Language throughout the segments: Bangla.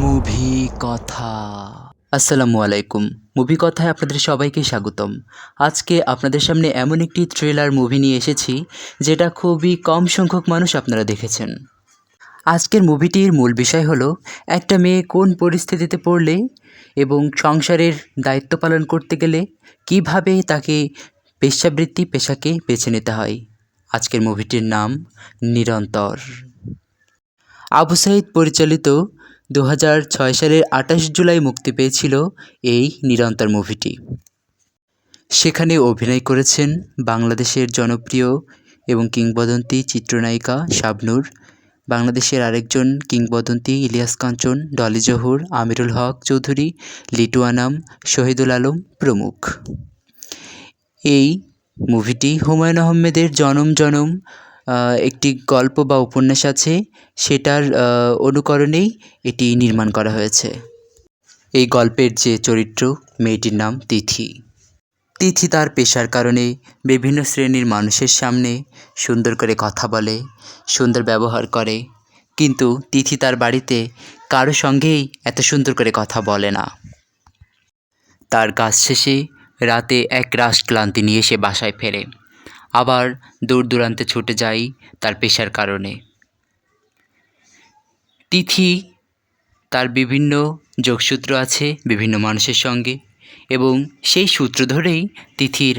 মুভি কথা। আসসালামু আলাইকুম। মুভি কথায় আপনাদের সবাইকে স্বাগতম। আজকে আপনাদের সামনে এমন একটি থ্রিলার মুভি নিয়ে এসেছি যেটা খুবই কম সংখ্যক মানুষ আপনারা দেখেছেন। আজকের মুভিটির মূল বিষয় হলো একটা মেয়ে কোন পরিস্থিতিতে পড়লে এবং সংসারের দায়িত্ব পালন করতে গেলে কিভাবে তাকে বেশ্যাবৃত্তি পেশাকে বেছে নিতে হয়। আজকের মুভিটির নাম নিরন্তর। আবু সাঈদ পরিচালিত 2006 সালের 28 জুলাই মুক্তি পেয়েছিল এই নিরন্তর মুভিটি। সেখানে অভিনয় করেছেন বাংলাদেশের জনপ্রিয় এবং কিংবদন্তি চিত্রনায়িকা শাবনূর, বাংলাদেশের আরেকজন কিংবদন্তি ইলিয়াস কাঞ্চন, ডলি জহুর, আমিরুল হক চৌধুরী, লিটু আনাম, শহীদুল আলম প্রমুখ। এই মুভিটি হুমায়ূন আহমেদের জনম একটি গল্প বা উপন্যাস আছে, সেটার অনুকরণেই এটি নির্মাণ করা হয়েছে। এই গল্পের যে চরিত্র, মেয়েটির নাম তিথি। তিথি তার পেশার কারণে বিভিন্ন শ্রেণীর মানুষের সামনে সুন্দর করে কথা বলে, সুন্দর ব্যবহার করে, কিন্তু তিথি তার বাড়িতে কারো সঙ্গেই এত সুন্দর করে কথা বলে না। তার কাজ শেষে রাতে এক রাশ ক্লান্তি নিয়ে সে বাসায় ফেরে, আবার দূর দূরান্তে ছুটে যায় তার পেশার কারণে। তিথি তার বিভিন্ন যোগসূত্র আছে বিভিন্ন মানুষের সঙ্গে, এবং সেই সূত্র ধরেই তিথির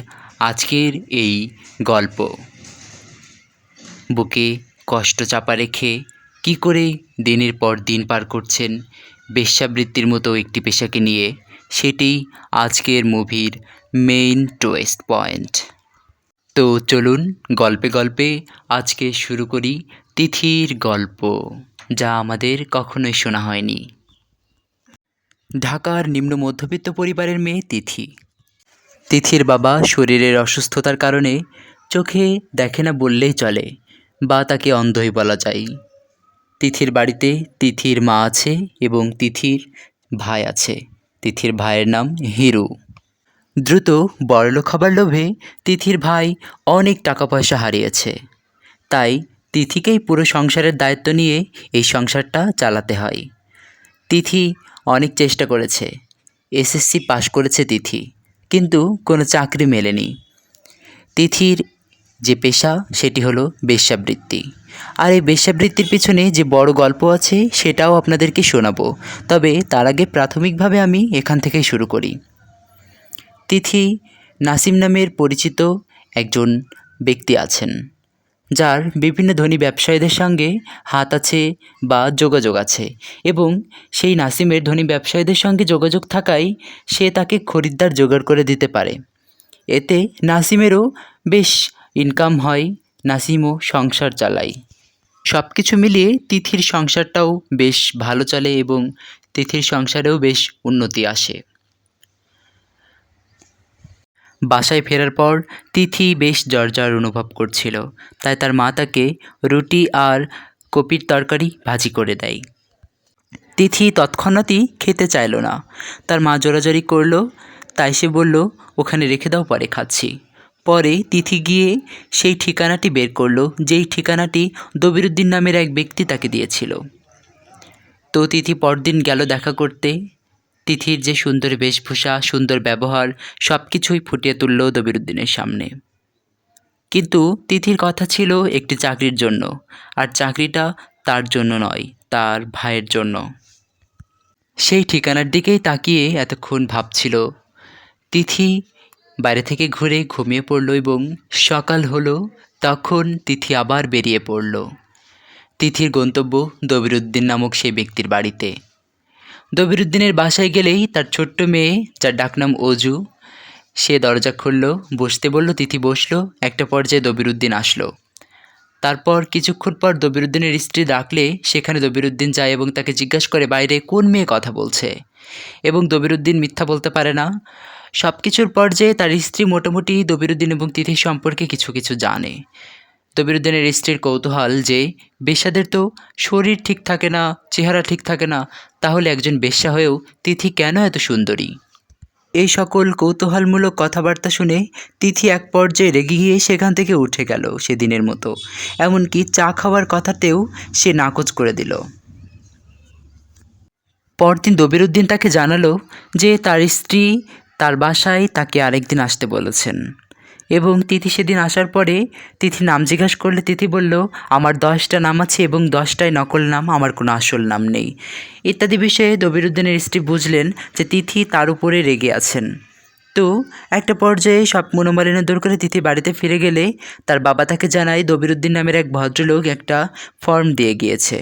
আজকের এই গল্প। বুকে কষ্ট চাপা রেখে কী করে দিনের পর দিন পার করছেন বেশ্যাবৃত্তির মতো একটি পেশাকে নিয়ে, সেটি আজকের মুভির মেইন টুইস্ট পয়েন্ট। তো চলুন গল্পে গল্পে আজকে শুরু করি তিথির গল্প, যা আমাদের কখনোই শোনা হয়নি। ঢাকার নিম্ন মধ্যবিত্ত পরিবারের মেয়ে তিথি। তিথির বাবা শরীরের অসুস্থতার কারণে চোখে দেখে না বললেই চলে, বা তাকে অন্ধই বলা যায়। তিথির বাড়িতে তিথির মা আছে এবং তিথির ভাই আছে। তিথির ভাইয়ের নাম হিরু। দ্রুত বড়লোক হবার লোভে তিথির ভাই অনেক টাকা পয়সা হারিয়েছে, তাই তিথিকেই পুরো সংসারের দায়িত্ব নিয়ে এই সংসারটা চালাতে হয়। তিথি অনেক চেষ্টা করেছে, এসএসসি পাশ করেছে তিথি, কিন্তু কোনো চাকরি মেলেনি। তিথির যে পেশা সেটি হলো বেশ্যাবৃত্তি, আর এই বেশ্যাবৃত্তির পিছনে যে বড় গল্প আছে সেটাও আপনাদেরকে শোনাবো। তবে তার আগে প্রাথমিকভাবে আমি এখান থেকেই শুরু করি। তিথি নাসিম নামের পরিচিত একজন ব্যক্তি আছেন, যার বিভিন্ন ধনী ব্যবসায়ীদের সঙ্গে হাত আছে বা যোগাযোগ আছে, এবং সেই নাসিমের ধনী ব্যবসায়ীদের সঙ্গে যোগাযোগ থাকায় সে তাকে খরিদ্দার জোগাড় করে দিতে পারে। এতে নাসিমেরও বেশ ইনকাম হয়, নাসিমও সংসার চালায়। সব কিছু মিলিয়ে তিথির সংসারটাও বেশ ভালো চলে এবং তিথির সংসারেও বেশ উন্নতি আসে। বাসায় ফেরার পর তিথি বেশ জ্বর অনুভব করছিল, তাই তার মা তাকে রুটি আর কপির তরকারি ভাজি করে দেয়। তিথি তৎক্ষণাৎই খেতে চাইল না, তার মা জোরাজোরি করলো, তাই সে বলল, ওখানে রেখে দাও, পরে খাচ্ছি। পরে তিথি গিয়ে সেই ঠিকানাটি বের করলো, যেই ঠিকানাটি দবিরুদ্দিন নামের এক ব্যক্তি তাকে দিয়েছিল। তো তিথি পরদিন গেল দেখা করতে। তিথির যে সুন্দর বেশভূষা, সুন্দর ব্যবহার, সব কিছুই ফুটিয়ে তুলল দবিরুদ্দিনের সামনে। কিন্তু তিথির কথা ছিল একটি চাকরির জন্য, আর চাকরিটা তার জন্য নয়, তার ভাইয়ের জন্য। সেই ঠিকানার দিকেই তাকিয়ে এতক্ষণ ভাবছিল। তিথি বাইরে থেকে ঘুরে ঘুমিয়ে পড়ল এবং সকাল হলো, তখন তিথি আবার বেরিয়ে পড়ল। তিথির গন্তব্য দবিরুদ্দিন নামক সেই ব্যক্তির বাড়িতে। দবিরুদ্দিনের বাসায় গেলেই তার ছোট্ট মেয়ে, যার ডাকনাম অজু, সে দরজা খুলল, বসতে বলল, তিথি বসলো। একটা পর্যায়ে দবিরুদ্দিন আসলো। তারপর কিছুক্ষণ পর দবিরুদ্দিনের স্ত্রী ডাকলে সেখানে দবিরুদ্দিন যায় এবং তাকে জিজ্ঞাসা করে বাইরে কোন মেয়ে কথা বলছে, এবং দবিরুদ্দিন মিথ্যা বলতে পারে না। সব কিছুর পর্যায়ে তার স্ত্রী মোটামুটি দবিরুদ্দিন এবং তিথির সম্পর্কে কিছু কিছু জানে। দবিরুদ্দিনের স্ত্রীর কৌতূহল যে বেশ্যাদের তো শরীর ঠিক থাকে না, চেহারা ঠিক থাকে না, তাহলে একজন বেশ্যা হয়েও তিথি কেন এত সুন্দরী? এই সকল কৌতূহলমূলক কথাবার্তা শুনে তিথি এক পর্যায়ে রেগে গিয়ে সেখান থেকে উঠে গেল সেদিনের মতো। এমনকি চা খাওয়ার কথাতেও সে নাকচ করে দিল। পরদিন দবিরউদ্দিন তাকে জানালো যে তার স্ত্রী তার বাসায় তাকে আরেকদিন আসতে বলেছেন এবং তিথি সেদিন আসার পরে তিথি নাম জিজ্ঞাসা করলে তিথি বলল, আমার 10টা নাম আছে এবং 10টাই নকল নাম, আমার কোনো আসল নাম নেই। ইত্যাদি বিষয়ে দবিরউদ্দিনের স্ত্রী বুঝলেন যে তিথি তার উপরে রেগে আছেন। তো একটা পর্যায়ে সব মনোমালিন্য দূর করে তিথি বাড়িতে ফিরে গেলে তার বাবা তাকে জানায় দবিরউদ্দিন নামের এক ভদ্রলোক একটা ফর্ম দিয়ে গিয়েছে।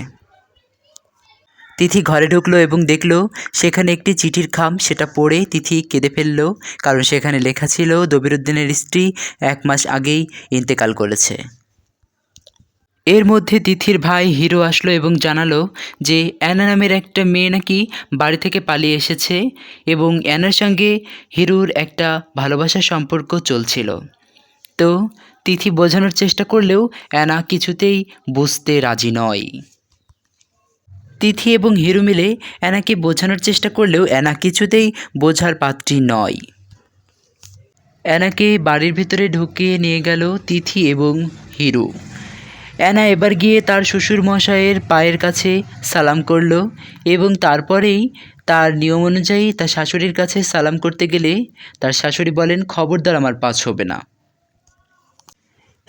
তিথি ঘরে ঢুকলো এবং দেখলো সেখানে একটি চিঠির খাম। সেটা পড়ে তিথি কেঁদে ফেলল, কারণ সেখানে লেখা ছিল দবিরউদ্দিনের স্ত্রী 1 মাস আগেই ইন্তেকাল করেছে। এর মধ্যে তিথির ভাই হিরো আসলো এবং জানালো যে অ্যানা নামের একটা মেয়ে নাকি বাড়ি থেকে পালিয়ে এসেছে এবং অ্যানার সঙ্গে হিরোর একটা ভালোবাসার সম্পর্ক চলছিল। তো তিথি বোঝানোর চেষ্টা করলেও অ্যানা কিছুতেই বুঝতে রাজি নয়। তিথি এবং হিরো মিলে অ্যানাকে বোঝানোর চেষ্টা করলেও অ্যানা কিছুতেই বোঝার পাত্রী নয়। অ্যানাকে বাড়ির ভিতরে ঢুকিয়ে নিয়ে গেল তিথি এবং হিরো। অ্যানা এবার গিয়ে তার শ্বশুর মশাইয়ের পায়ের কাছে সালাম করলো এবং তারপরেই তার নিয়ম অনুযায়ী তার শাশুড়ির কাছে সালাম করতে গেলে তার শাশুড়ি বলেন, খবরদার আমার পা ছুঁবে না।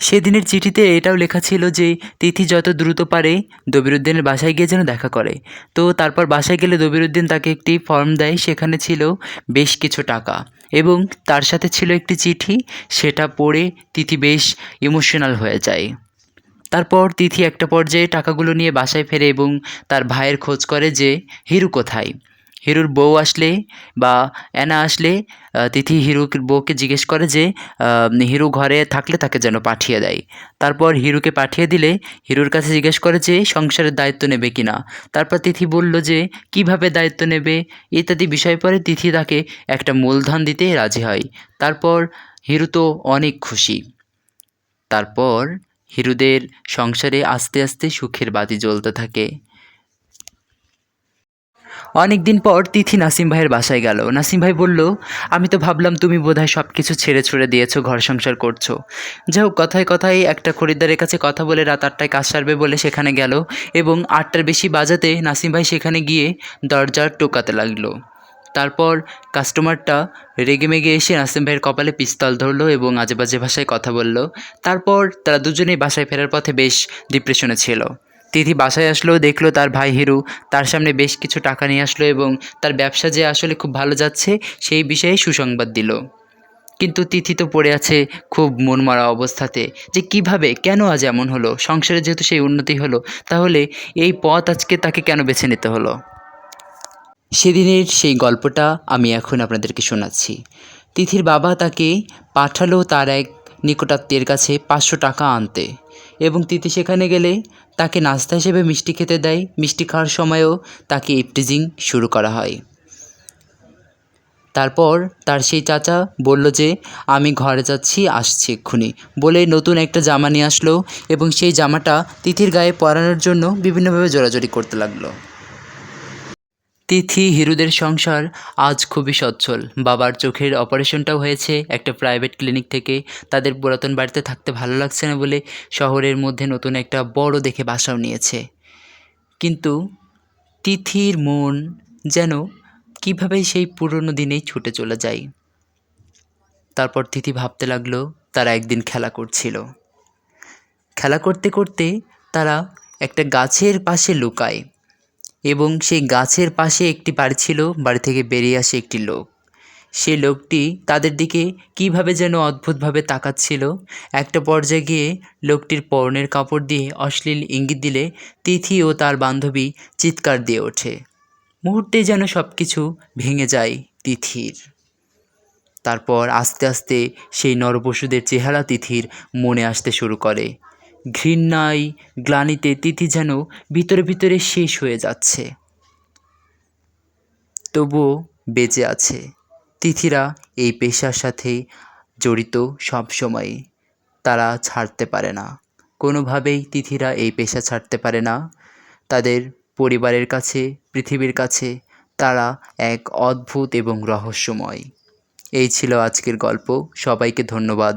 সেদিনের চিঠিতে এটাও লেখা ছিল যে তিথি যত দ্রুত পারে দবিরউদ্দিনের বাসায় গিয়ে যেন দেখা করে। তো তারপর বাসায় গেলে দবিরউদ্দিন তাকে একটি ফর্ম দেয়, সেখানে ছিল বেশ কিছু টাকা এবং তার সাথে ছিল একটি চিঠি। সেটা পড়ে তিথি বেশ ইমোশনাল হয়ে যায়। তারপর তিথি একটা পর্যায়ে টাকাগুলো নিয়ে বাসায় ফেরে এবং তার ভাইয়ের খোঁজ করে যে হিরু কোথায়। হিরুর বউ আসলে বা অ্যানা আসলে তিথি হিরুর বউকে জিজ্ঞেস করে যে হিরু ঘরে থাকলে তাকে যেন পাঠিয়ে দেয়। তারপর হিরুকে পাঠিয়ে দিলে হিরুর কাছে জিজ্ঞেস করে যে সংসারের দায়িত্ব নেবে কিনা। তারপর তিথি বলল যে কিভাবে দায়িত্ব নেবে ইত্যাদি বিষয় পরে তিথি তাকে একটা মূলধন দিতে রাজি হয়। তারপর হিরু তো অনেক খুশি। তারপর হিরুদের সংসারে আস্তে আস্তে সুখের বাতি জ্বলতে থাকে। অনেক দিন পর তিথি নাসিম ভাইয়ের বাসায় গেল। নাসিম ভাই বলল, আমি তো ভাবলাম তুমি বোধহয় সব কিছু ছেড়ে ছুড়ে দিয়েছো, ঘর সংসার করছো। যাই হোক, কথায় কথায় একটা খরিদ্দারের কাছে কথা বলে রাত 8টায় কাজ সারবে বলে সেখানে গেল এবং 8টার বেশি বাজাতে নাসিম ভাই সেখানে গিয়ে দরজার টোকাতে লাগলো। তারপর কাস্টমারটা রেগেমেগে এসে নাসিম ভাইয়ের কপালে পিস্তল ধরলো এবং আজে বাজে ভাষায় কথা বলল। তারপর তারা দুজনেই বাসায় ফেরার পথে বেশ ডিপ্রেশনে ছিল। তিথি বাসায় আসলো, দেখলো তার ভাই হিরু তার সামনে বেশ কিছু টাকা নিয়ে আসলো এবং তার ব্যবসা যে আসলে খুব ভালো যাচ্ছে সেই বিষয়ে সুসংবাদ দিল। কিন্তু তিথি তো পড়ে আছে খুব মনমরা অবস্থাতে যে কিভাবে কেন আজ এমন হলো। সংসারে যেহেতু সেই উন্নতি হলো, তাহলে এই পথ আজকে তাকে কেন বেছে নিতে হলো। সেদিনের সেই গল্পটা আমি এখন আপনাদেরকে শোনাচ্ছি। তিথির বাবা তাকে পাঠালো তার এক নিকটাত্মীয়ের কাছে 500 টাকা আনতে এবং তিথি সেখানে গেলে তাকে নাস্তা হিসেবে মিষ্টি খেতে দেয়। মিষ্টি খাওয়ার সময়ও তাকে ইপটিজিং শুরু করা হয়। তারপর তার সেই চাচা বলল যে আমি ঘরে যাচ্ছি, আসছি এক্ষুনি বলে নতুন একটা জামা নিয়ে আসলো এবং সেই জামাটা তিথির গায়ে পরানোর জন্য বিভিন্নভাবে জোরাজোরি করতে লাগলো। তিথি হিরুদের সংসার আজ খুবই সচ্ছল। বাবার চোখের অপারেশনটাও হয়েছে একটা প্রাইভেট ক্লিনিক থেকে। তাদের পুরাতন বাড়িতে থাকতে ভালো লাগছে না বলে শহরের মধ্যে নতুন একটা বড় দেখে বাসাও নিয়েছে। কিন্তু তিথির মন যেন কীভাবে সেই পুরনো দিনেই ছুটে চলে যায়। তারপর তিথি ভাবতে লাগলো তারা একদিন খেলা করছিল। খেলা করতে করতে তারা একটা গাছের পাশে লুকায় এবং সেই গাছের পাশে একটি বাড়ি ছিল। বাড়ি থেকে বেরিয়ে আসে একটি লোক। সেই লোকটি তাদের দিকে কীভাবে যেন অদ্ভুতভাবে তাকাচ্ছিল। একটা পর্যায়ে গিয়ে লোকটির পরনের কাপড় দিয়ে অশ্লীল ইঙ্গিত দিলে তিথি ও তার বান্ধবী চিৎকার দিয়ে ওঠে। মুহূর্তেই যেন সব কিছু ভেঙে যায় তিথির। তারপর আস্তে আস্তে সেই নরপশুদের চেহারা তিথির মনে আসতে শুরু করে। ঘৃণায় গ্লানিতে তিথি যেন ভিতরে ভিতরে শেষ হয়ে যাচ্ছে, তবুও বেঁচে আছে। তিথিরা এই পেশার সাথে জড়িত সব সময়, তারা ছাড়তে পারে না কোনোভাবেই। তিথিরা এই পেশা ছাড়তে পারে না। তাদের পরিবারের কাছে, পৃথিবীর কাছে তারা এক অদ্ভুত এবং রহস্যময়। এই ছিল আজকের গল্প। সবাইকে ধন্যবাদ।